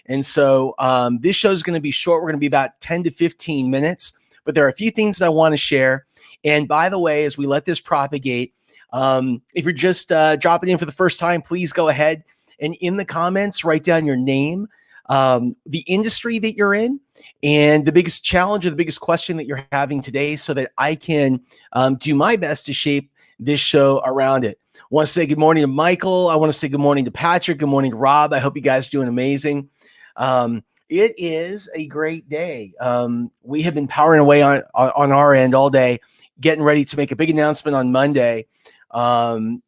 And so this show is going to be short. We're going to be about 10 to 15 minutes, but there are a few things that I want to share. And by the way, as we let this propagate, if you're just dropping in for the first time, please go ahead and in the comments, write down your name, the industry that you're in, and the biggest challenge or the biggest question that you're having today so that I can do my best to shape this show around it. I want to say good morning to Michael. I want to say good morning to Patrick. Good morning to Rob. I hope you guys are doing amazing. It is a great day. We have been powering away on our end all day, getting ready to make a big announcement on Monday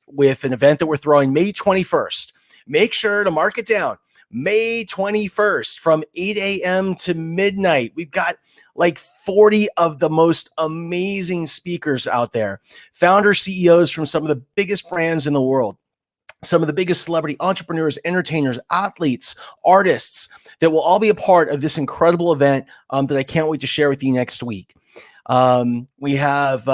with an event that we're throwing May 21st. Make sure to mark it down. May 21st from 8 a.m. to midnight. We've got like 40 of the most amazing speakers out there. Founders, CEOs from some of the biggest brands in the world. Some of the biggest celebrity entrepreneurs, entertainers, athletes, artists that will all be a part of this incredible event that I can't wait to share with you next week. We have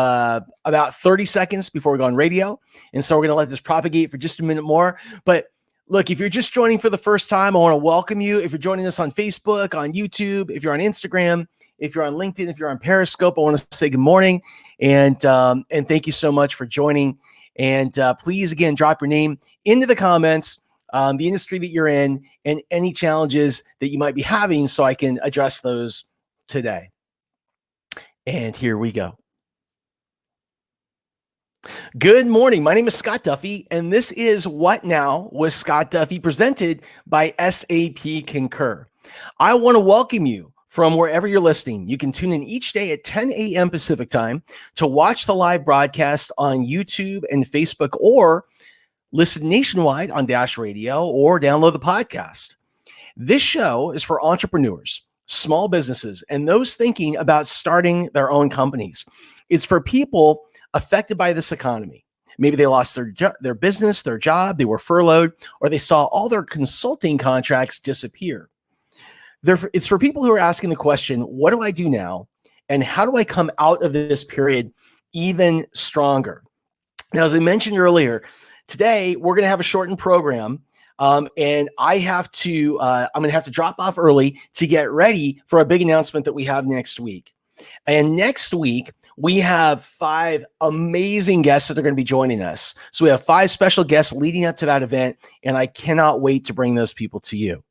about 30 seconds before we go on radio. And so we're going to let this propagate for just a minute more. But look, if you're just joining for the first time, I want to welcome you. If you're joining us on Facebook, on YouTube, if you're on Instagram, if you're on LinkedIn, if you're on Periscope, I want to say good morning and thank you so much for joining. And please, again, drop your name into the comments, the industry that you're in, and any challenges that you might be having so I can address those today. And here we go. Good morning. My name is Scott Duffy, and this is What Now with Scott Duffy, presented by SAP Concur. I want to welcome you from wherever you're listening. You can tune in each day at 10 a.m. Pacific time to watch the live broadcast on YouTube and Facebook, or listen nationwide on Dash Radio or download the podcast. This show is for entrepreneurs, small businesses, and those thinking about starting their own companies. It's for people affected by this economy. Maybe they lost their business, their job, they were furloughed, or they saw all their consulting contracts disappear. It's for people who are asking the question, what do I do now? And how do I come out of this period even stronger? Now, as I mentioned earlier, today we're going to have a shortened program. And I'm going to have to drop off early to get ready for a big announcement that we have next week. And next week, we have 5 amazing guests that are going to be joining us. So we have 5 special guests leading up to that event, and I cannot wait to bring those people to you.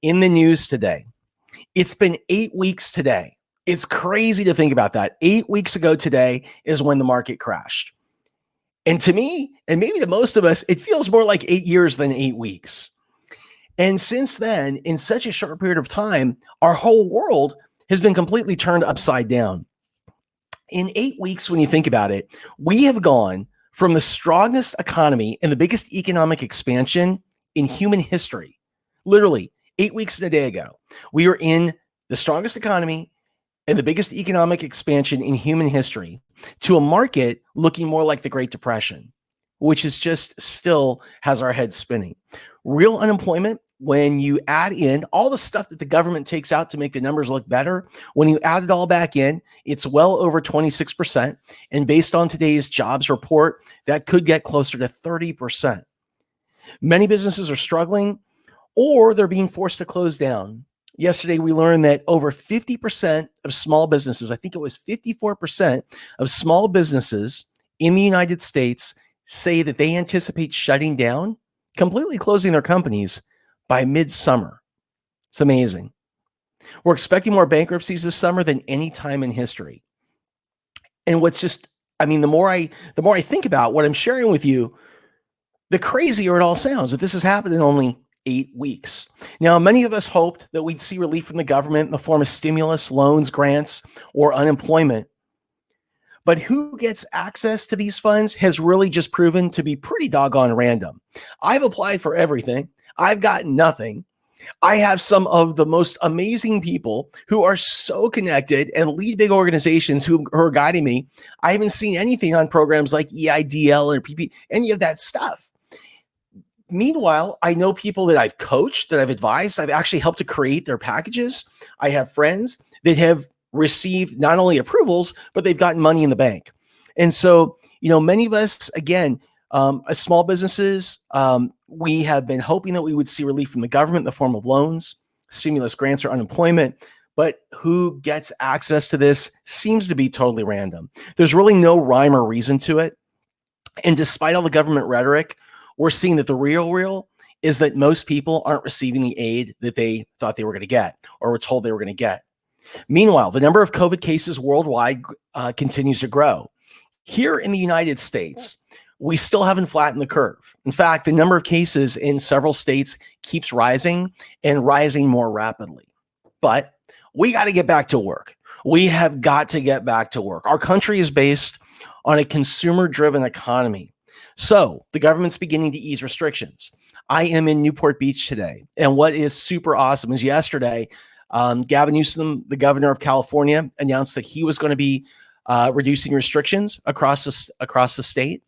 In the news today, it's been 8 weeks today. It's crazy to think about that. 8 weeks ago today is when the market crashed. And to me, and maybe to most of us, it feels more like 8 years than 8 weeks. And since then, in such a short period of time, our whole world has been completely turned upside down. In 8 weeks, when you think about it, we have gone from the strongest economy and the biggest economic expansion in human history. Literally 8 weeks and a day ago, we were in the strongest economy and the biggest economic expansion in human history to a market looking more like the Great Depression, which is just still has our heads spinning. Real unemployment, when you add in all the stuff that the government takes out to make the numbers look better, when you add it all back in, it's well over 26%. And based on today's jobs report, that could get closer to 30%. Many businesses are struggling or they're being forced to close down. Yesterday, we learned that over 50% of small businesses, I think it was 54% of small businesses in the United States, say that they anticipate shutting down, completely closing their companies by midsummer. It's amazing. We're expecting more bankruptcies this summer than any time in history. And what's just, I mean, the more I think about what I'm sharing with you, the crazier it all sounds that this has happened in only 8 weeks. Now, many of us hoped that we'd see relief from the government in the form of stimulus, loans, grants, or unemployment. But who gets access to these funds has really just proven to be pretty doggone random. I've applied for everything. I've got nothing. I have some of the most amazing people who are so connected and lead big organizations who are guiding me. I haven't seen anything on programs like EIDL or PP, any of that stuff. Meanwhile, I know people that I've coached, that I've advised. I've actually helped to create their packages. I have friends that have received not only approvals, but they've gotten money in the bank. And so, many of us, again, as small businesses, we have been hoping that we would see relief from the government in the form of loans, stimulus grants or unemployment. But who gets access to this seems to be totally random. There's really no rhyme or reason to it. And despite all the government rhetoric, we're seeing that the real is that most people aren't receiving the aid that they thought they were going to get or were told they were going to get. Meanwhile, the number of COVID cases worldwide continues to grow. Here in the United States, we still haven't flattened the curve. In fact, the number of cases in several states keeps rising and rising more rapidly. But we got to get back to work. We have got to get back to work. Our country is based on a consumer-driven economy. So the government's beginning to ease restrictions. I am in Newport Beach today. And what is super awesome is yesterday, Gavin Newsom, the governor of California, announced that he was going to be reducing restrictions across the state.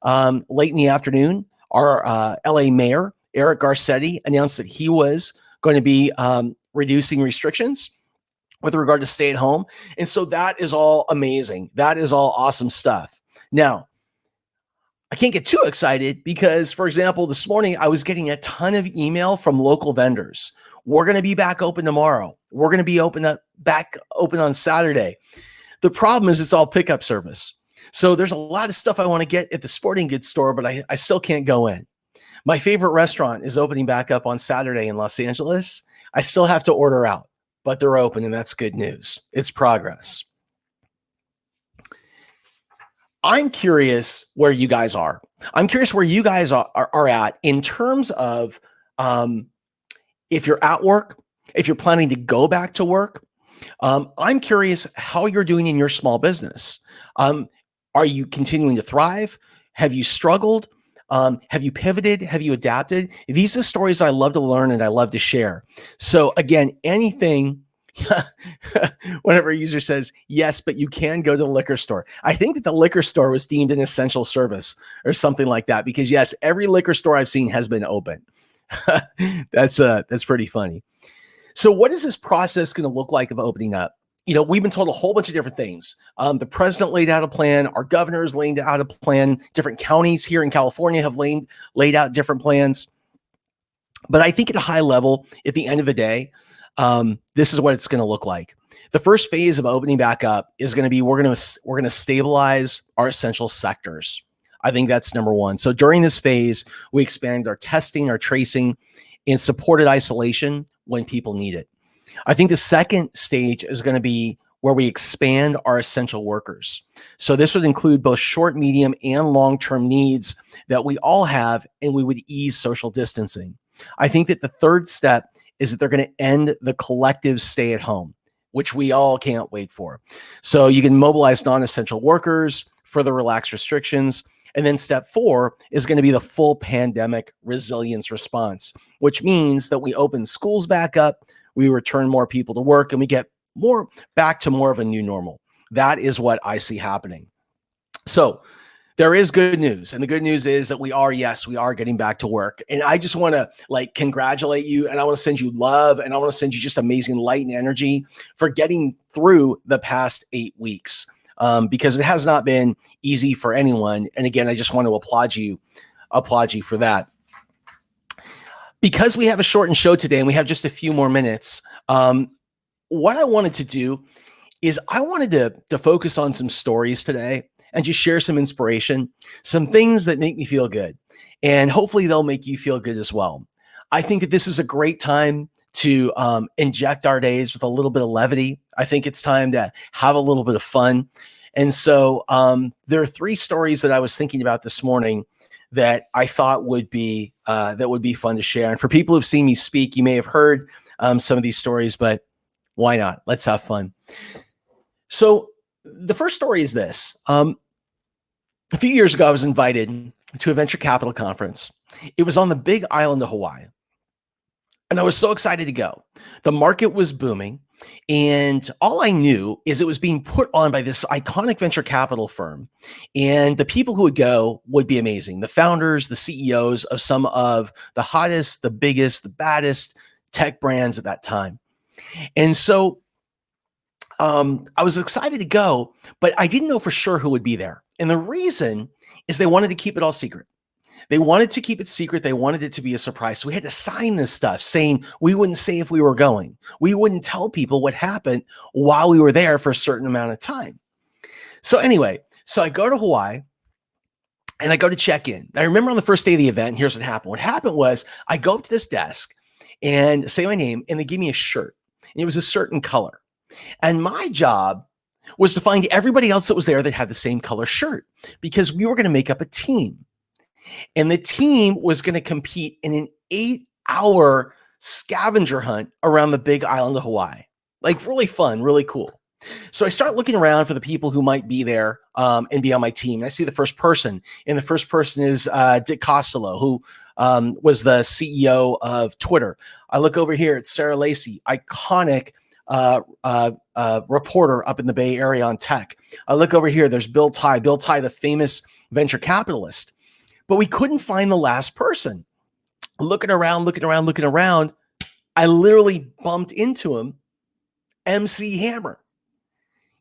Late in the afternoon, our LA mayor, Eric Garcetti, announced that he was going to be reducing restrictions with regard to stay at home. And so that is all amazing. That is all awesome stuff. Now, I can't get too excited because, for example, this morning I was getting a ton of email from local vendors. We're going to be back open tomorrow. We're going to be back open on Saturday. The problem is it's all pickup service. So there's a lot of stuff I want to get at the sporting goods store, but I still can't go in. My favorite restaurant is opening back up on Saturday in Los Angeles. I still have to order out, but they're open, and that's good news. It's progress. I'm curious where you guys are. I'm curious where you guys are at in terms of if you're at work, if you're planning to go back to work. I'm curious how you're doing in your small business. Are you continuing to thrive? Have you struggled? Have you pivoted? Have you adapted? These are stories I love to learn and I love to share. So again, anything, whenever a user says, yes, but you can go to the liquor store. I think that the liquor store was deemed an essential service or something like that, because yes, every liquor store I've seen has been open. That's pretty funny. So what is this process going to look like of opening up? You know, we've been told a whole bunch of different things. The president laid out a plan. Our governors laid out a plan. Different counties here in California have laid out different plans. But I think at a high level, at the end of the day, this is what it's going to look like. The first phase of opening back up is going to be we're going to stabilize our essential sectors. I think that's number one. So during this phase, we expand our testing, our tracing, and supported isolation when people need it. I think the second stage is going to be where we expand our essential workers. So this would include both short, medium, and long-term needs that we all have, and we would ease social distancing. I think that the third step is that they're going to end the collective stay at home, which we all can't wait for. So you can mobilize non-essential workers, further relax restrictions. And then step 4 is going to be the full pandemic resilience response, which means that we open schools back up, we return more people to work, and we get more back to more of a new normal. That is what I see happening. So there is good news. And the good news is that we are getting back to work. And I just want to congratulate you. And I want to send you love. And I want to send you just amazing light and energy for getting through the past 8 weeks. Because it has not been easy for anyone. And again, I just want to applaud you for that. Because we have a shortened show today and we have just a few more minutes, what I wanted to do is I wanted to focus on some stories today and just share some inspiration, some things that make me feel good. And hopefully they'll make you feel good as well. I think that this is a great time to inject our days with a little bit of levity. I think it's time to have a little bit of fun. And so there are 3 stories that I was thinking about this morning that I thought would be fun to share. And for people who've seen me speak, you may have heard some of these stories, but why not? Let's have fun. So the first story is this. A few years ago, I was invited to a venture capital conference. It was on the big island of Hawaii. And I was so excited to go. The market was booming. And all I knew is it was being put on by this iconic venture capital firm. And the people who would go would be amazing. The founders, the CEOs of some of the hottest, the biggest, the baddest tech brands at that time. And so I was excited to go, but I didn't know for sure who would be there. And the reason is they wanted to keep it all secret. They wanted to keep it secret. They wanted it to be a surprise. So we had to sign this stuff saying we wouldn't say if we were going. We wouldn't tell people what happened while we were there for a certain amount of time. So anyway, so I go to Hawaii and I go to check in. I remember on the first day of the event, here's what happened. What happened was I go up to this desk and say my name, and they give me a shirt. And it was a certain color. And my job was to find everybody else that was there that had the same color shirt, because we were going to make up a team. And the team was going to compete in an 8-hour scavenger hunt around the big island of Hawaii. Like, really fun, really cool. So I start looking around for the people who might be there and be on my team. And I see the first person, and the first person is Dick Costello, who was the CEO of Twitter. I look over here at Sarah Lacey, iconic reporter up in the Bay Area on tech. I look over here, there's Bill Tai, the famous venture capitalist. But we couldn't find the last person. Looking around, I literally bumped into him, MC Hammer.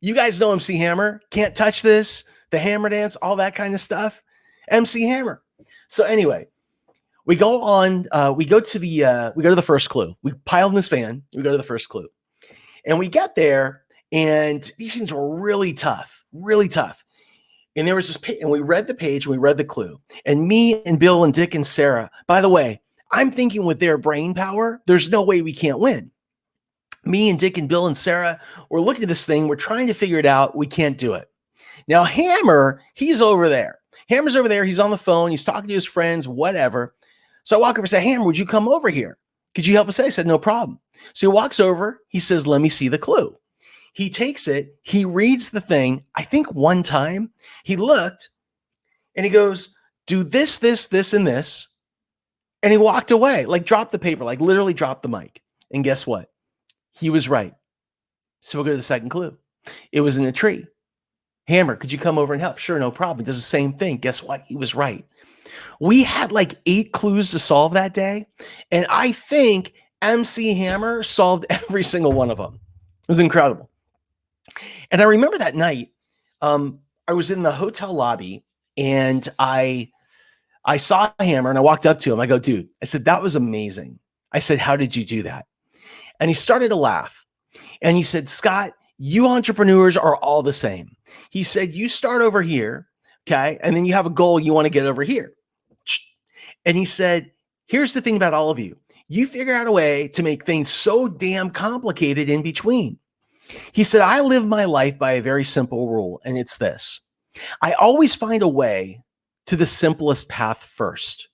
You guys know MC Hammer, Can't Touch This, the Hammer Dance, all that kind of stuff. MC Hammer. So anyway, we go to the first clue. We pile in this van, we go to the first clue. And we get there, and these things were really tough. And there was this, and we read the page, and we read the clue. And me and Bill and Dick and Sarah, by the way, I'm thinking with their brain power, there's no way we can't win. Me and Dick and Bill and Sarah, we're looking at this thing. We're trying to figure it out. We can't do it. Now, Hammer, he's over there. Hammer's over there. He's on the phone. He's talking to his friends, whatever. So I walk over and say, Hammer, would you come over here? Could you help us? I said, no problem. So he walks over. He says, let me see the clue. He takes it. He reads the thing. I think one time he looked and he goes, do this, this, this, and this. And he walked away, like dropped the paper, like literally dropped the mic. And guess what? He was right. So we'll go to the second clue. It was in a tree. Hammer, could you come over and help? Sure, no problem. He does the same thing. Guess what? He was right. We had like 8 clues to solve that day. And I think MC Hammer solved every single one of them. It was incredible. And I remember that night, I was in the hotel lobby, and I saw Hammer, and I walked up to him. I go, dude, I said, that was amazing. I said, how did you do that? And he started to laugh. And he said, Scott, you entrepreneurs are all the same. He said, you start over here, okay? And then you have a goal you want to get over here. And he said, here's the thing about all of you. You figure out a way to make things so damn complicated in between. He said, I live my life by a very simple rule, and it's this. I always find a way to the simplest path first.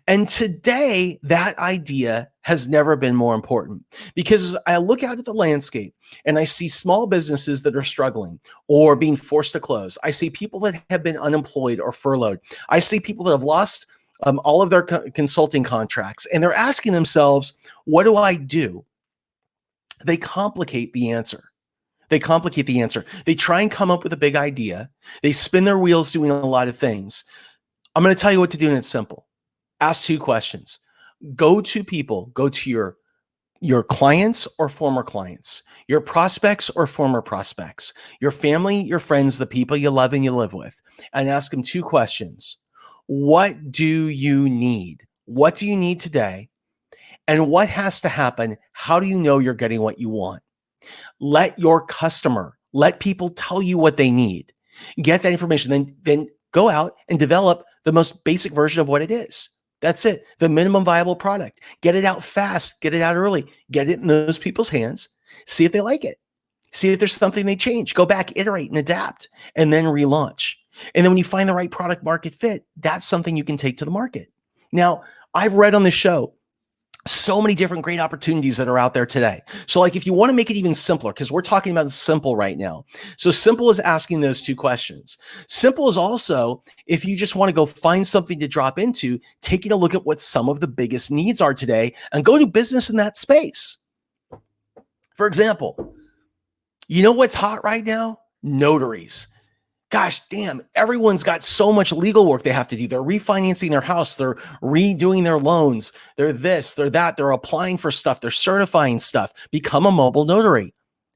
And today, that idea has never been more important, because I look out at the landscape and I see small businesses that are struggling or being forced to close. I see people that have been unemployed or furloughed. I see people that have lost all of their consulting contracts, and they're asking themselves, what do I do? They complicate the answer. They try and come up with a big idea. They spin their wheels doing a lot of things. I'm going to tell you what to do, and it's simple. Ask 2 questions. Go to people, go to your clients or former clients, your prospects or former prospects, your family, your friends, the people you love and you live with, and ask them 2 questions. What do you need? What do you need today? And what has to happen? How do you know you're getting what you want? Let people tell you what they need. Get that information, then go out and develop the most basic version of what it is. That's it. The minimum viable product. Get it out fast. Get it out early. Get it in those people's hands. See if they like it. See if there's something they change. Go back, iterate, and adapt, and then relaunch. And then when you find the right product market fit, that's something you can take to the market. Now, I've read on the show so many different great opportunities that are out there today. So like if you want to make it even simpler, because we're talking about simple right now. So simple is asking those 2 questions. Simple is also, if you just want to go find something to drop into, taking a look at what some of the biggest needs are today and go do business in that space. For example, you know what's hot right now? Notaries. Gosh, damn, everyone's got so much legal work they have to do. They're refinancing their house. They're redoing their loans. They're this, they're that. They're applying for stuff. They're certifying stuff. Become a mobile notary.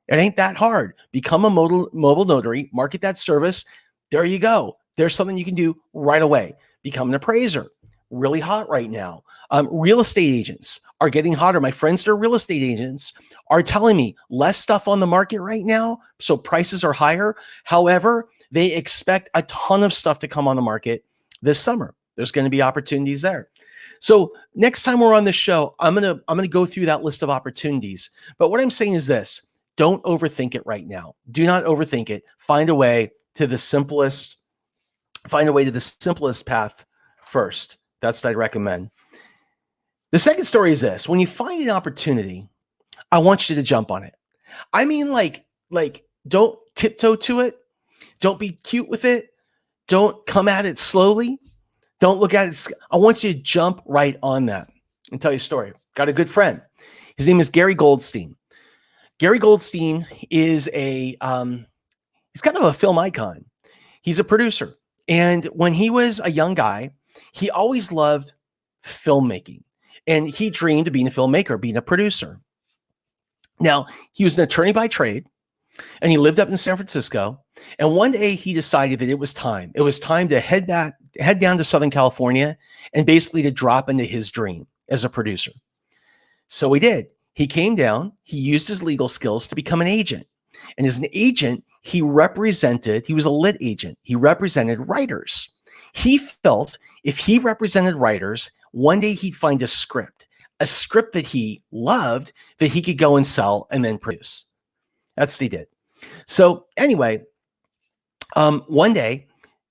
It ain't that hard. Become a mobile notary, market that service. There you go. There's something you can do right away. Become an appraiser. Really hot right now. Real estate agents are getting hotter. My friends that are real estate agents are telling me less stuff on the market right now, so prices are higher. However, they expect a ton of stuff to come on the market this summer. There's going to be opportunities there. So next time we're on this show, I'm gonna go through that list of opportunities. But what I'm saying is this: don't overthink it right now. Do not overthink it. Find a way to the simplest path first. That's what I'd recommend. The second story is this: when you find an opportunity, I want you to jump on it. I mean, like don't tiptoe to it. Don't be cute with it. Don't come at it slowly. Don't look at it. I want you to jump right on that and tell you a story. Got a good friend. His name is Gary Goldstein. Gary Goldstein is he's kind of a film icon. He's a producer. And when he was a young guy, he always loved filmmaking. And he dreamed of being a filmmaker, being a producer. Now, he was an attorney by trade, and he lived up in San Francisco. And one day he decided that it was time. It was time to head down to Southern California and basically to drop into his dream as a producer. So he did. He came down, he used his legal skills to become an agent. And as an agent, he was a lit agent. He represented writers. He felt if he represented writers, one day he'd find a script that he loved that he could go and sell and then produce. That's what he did. So anyway, one day,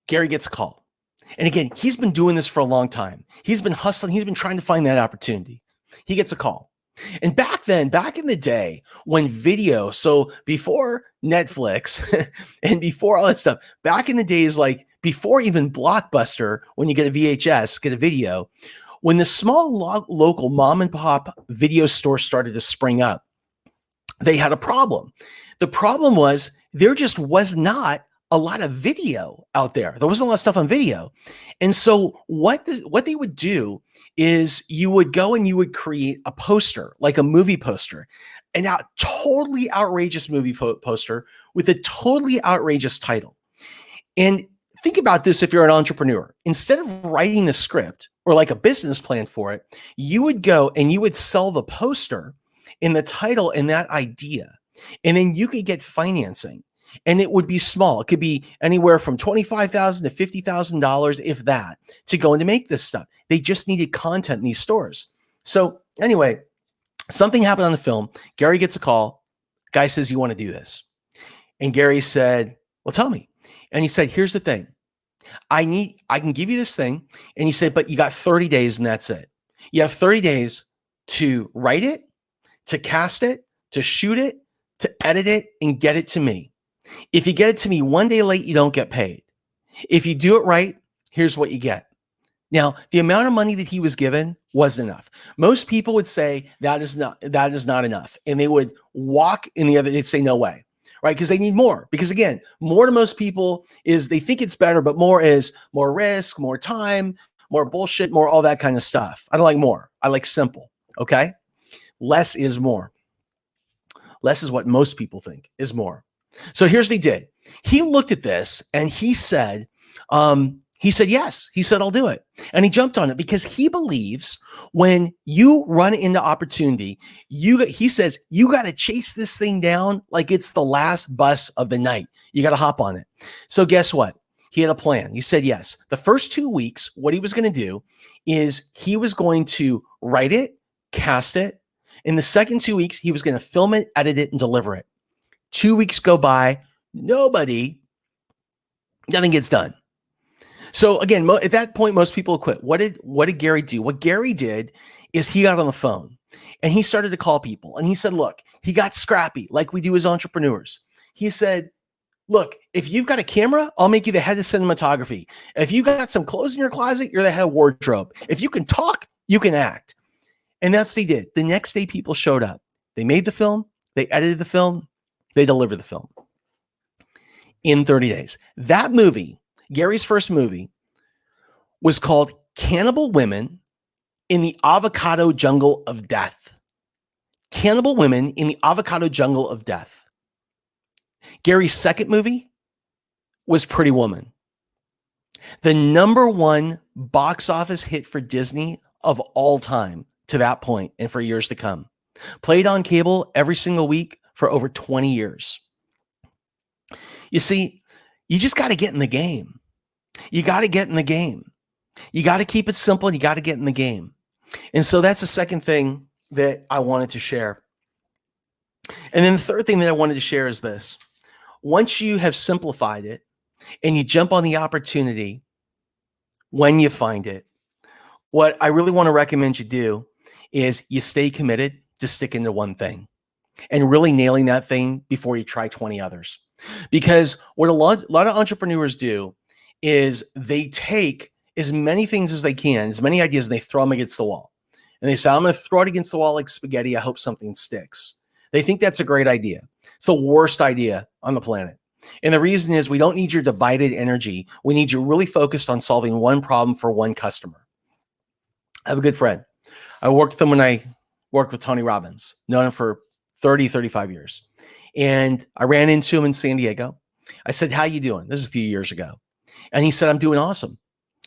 Gary gets a call. And again, he's been doing this for a long time. He's been hustling. He's been trying to find that opportunity. He gets a call. And back in the day when video, so before Netflix and before all that stuff, back in the days, like before even Blockbuster, when you get a VHS, get a video, when the small local mom and pop video store started to spring up, they had a problem. The problem was there just was not a lot of video out there. There wasn't a lot of stuff on video. And so what they would do is you would go and you would create a poster, like a movie poster, and a totally outrageous movie poster with a totally outrageous title. And think about this if you're an entrepreneur. Instead of writing the script or like a business plan for it, you would go and you would sell the poster in the title and that idea. And then you could get financing. And it would be small. It could be anywhere from $25,000 to $50,000, if that, to go and to make this stuff. They just needed content in these stores. So anyway, something happened on the film. Gary gets a call. Guy says, "You want to do this?" And Gary said, "Well, tell me." And he said, "Here's the thing. I can give you this thing." And he said, "But you got 30 days and that's it. You have 30 days to write it, to cast it, to shoot it, to edit it, and get it to me. If you get it to me one day late, you don't get paid. If you do it right, here's what you get." Now, the amount of money that he was given wasn't enough. Most people would say that is not enough. And they would walk in the other, they'd say, "No way," right? Because they need more. Because again, more to most people is they think it's better, but more is more risk, more time, more bullshit, more all that kind of stuff. I don't like more. I like simple. Okay. Less is more. Less is what most people think is more. So here's what he did. He looked at this and he said, yes. He said, "I'll do it." And he jumped on it because he believes when you run into opportunity, he says, you got to chase this thing down like it's the last bus of the night. You got to hop on it. So guess what? He had a plan. He said, yes. The first 2 weeks, what he was going to do is he was going to write it, cast it. In the second 2 weeks, he was going to film it, edit it, and deliver it. 2 weeks go by, nothing gets done. So again, at that point, most people quit. What did Gary do? What Gary did is he got on the phone and he started to call people. And he said, look, he got scrappy like we do as entrepreneurs. He said, "Look, if you've got a camera, I'll make you the head of cinematography. If you got some clothes in your closet, you're the head of wardrobe. If you can talk, you can act." And that's what he did. The next day, people showed up. They made the film. They edited the film. They delivered the film in 30 days. That movie, Gary's first movie, was called Cannibal Women in the Avocado Jungle of Death. Cannibal Women in the Avocado Jungle of Death. Gary's second movie was Pretty Woman, the #1 box office hit for Disney of all time to that point and for years to come. Played on cable every single week for over 20 years. You see, you just got to get in the game. You got to get in the game. You got to keep it simple and you got to get in the game. And so that's the second thing that I wanted to share. And then the third thing that I wanted to share is this. Once you have simplified it and you jump on the opportunity when you find it, what I really want to recommend you do is you stay committed to sticking to one thing and really nailing that thing before you try 20 others. Because what a lot of entrepreneurs do is they take as many things as they can, as many ideas, and they throw them against the wall. And they say, I'm going to throw it against the wall like spaghetti. I hope something sticks. They think that's a great idea. It's the worst idea on the planet. And the reason is we don't need your divided energy. We need you really focused on solving one problem for one customer. I have a good friend. I worked with him when I worked with Tony Robbins, known him for 30, 35 years. And I ran into him in San Diego. I said, how you doing? This is a few years ago. And he said, I'm doing awesome.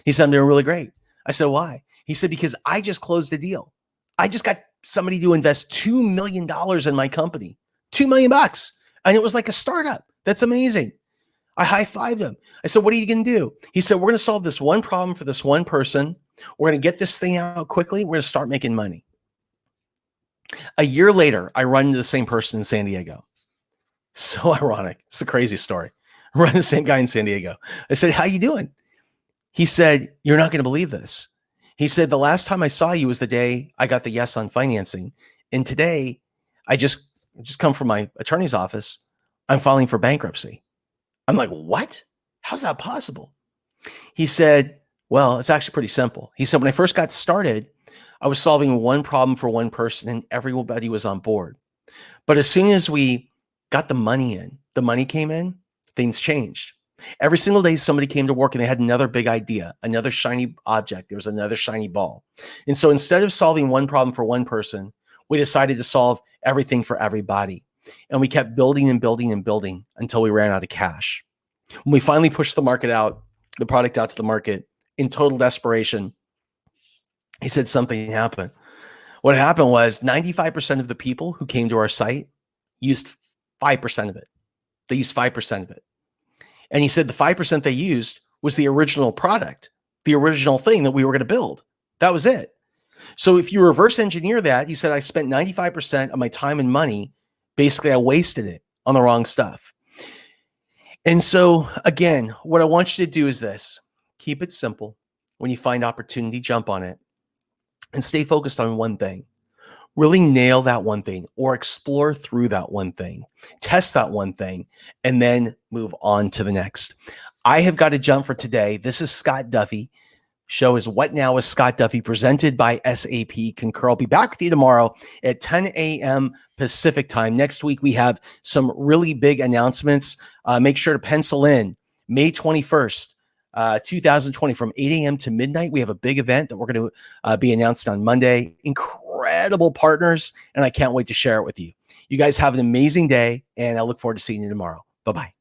He said, I'm doing really great. I said, why? He said, because I just closed a deal. I just got somebody to invest $2 million in my company, $2 million. And it was like a startup. That's amazing. I high-fived him. I said, what are you going to do? He said, we're going to solve this one problem for this one person. We're going to get this thing out quickly. We're going to start making money. A year later, I run into the same person in San Diego. So ironic. It's a crazy story. I run into the same guy in San Diego. I said, how you doing? He said, you're not going to believe this. He said, the last time I saw you was the day I got the yes on financing. And today, I just come from my attorney's office. I'm filing for bankruptcy. I'm like, what? How's that possible? He said, well, it's actually pretty simple. He said, when I first got started, I was solving one problem for one person and everybody was on board. But as soon as we got the money came in, things changed. Every single day, somebody came to work and they had another big idea, another shiny object. There was another shiny ball. And so instead of solving one problem for one person, we decided to solve everything for everybody. And we kept building and building and building until we ran out of cash. When we finally pushed the product out to the market in total desperation, he said something happened. What happened was 95% of the people who came to our site used 5% of it. They used 5% of it. And he said the 5% they used was the original product, the original thing that we were going to build. That was it. So if you reverse engineer that, he said, I spent 95% of my time and money. Basically, I wasted it on the wrong stuff. And so again, what I want you to do is this. Keep it simple. When you find opportunity, jump on it and stay focused on one thing. Really nail that one thing or explore through that one thing, test that one thing, and then move on to the next. I have got to jump for today. This is Scott Duffy. Show is What Now with Scott Duffy, presented by SAP Concur. I'll be back with you tomorrow at 10 a.m. Pacific time. Next week, we have some really big announcements. Make sure to pencil in May 21st, 2020 from 8 a.m. to midnight. We have a big event that we're going to be announced on Monday. Incredible partners, and I can't wait to share it with you. You guys have an amazing day, and I look forward to seeing you tomorrow. Bye-bye.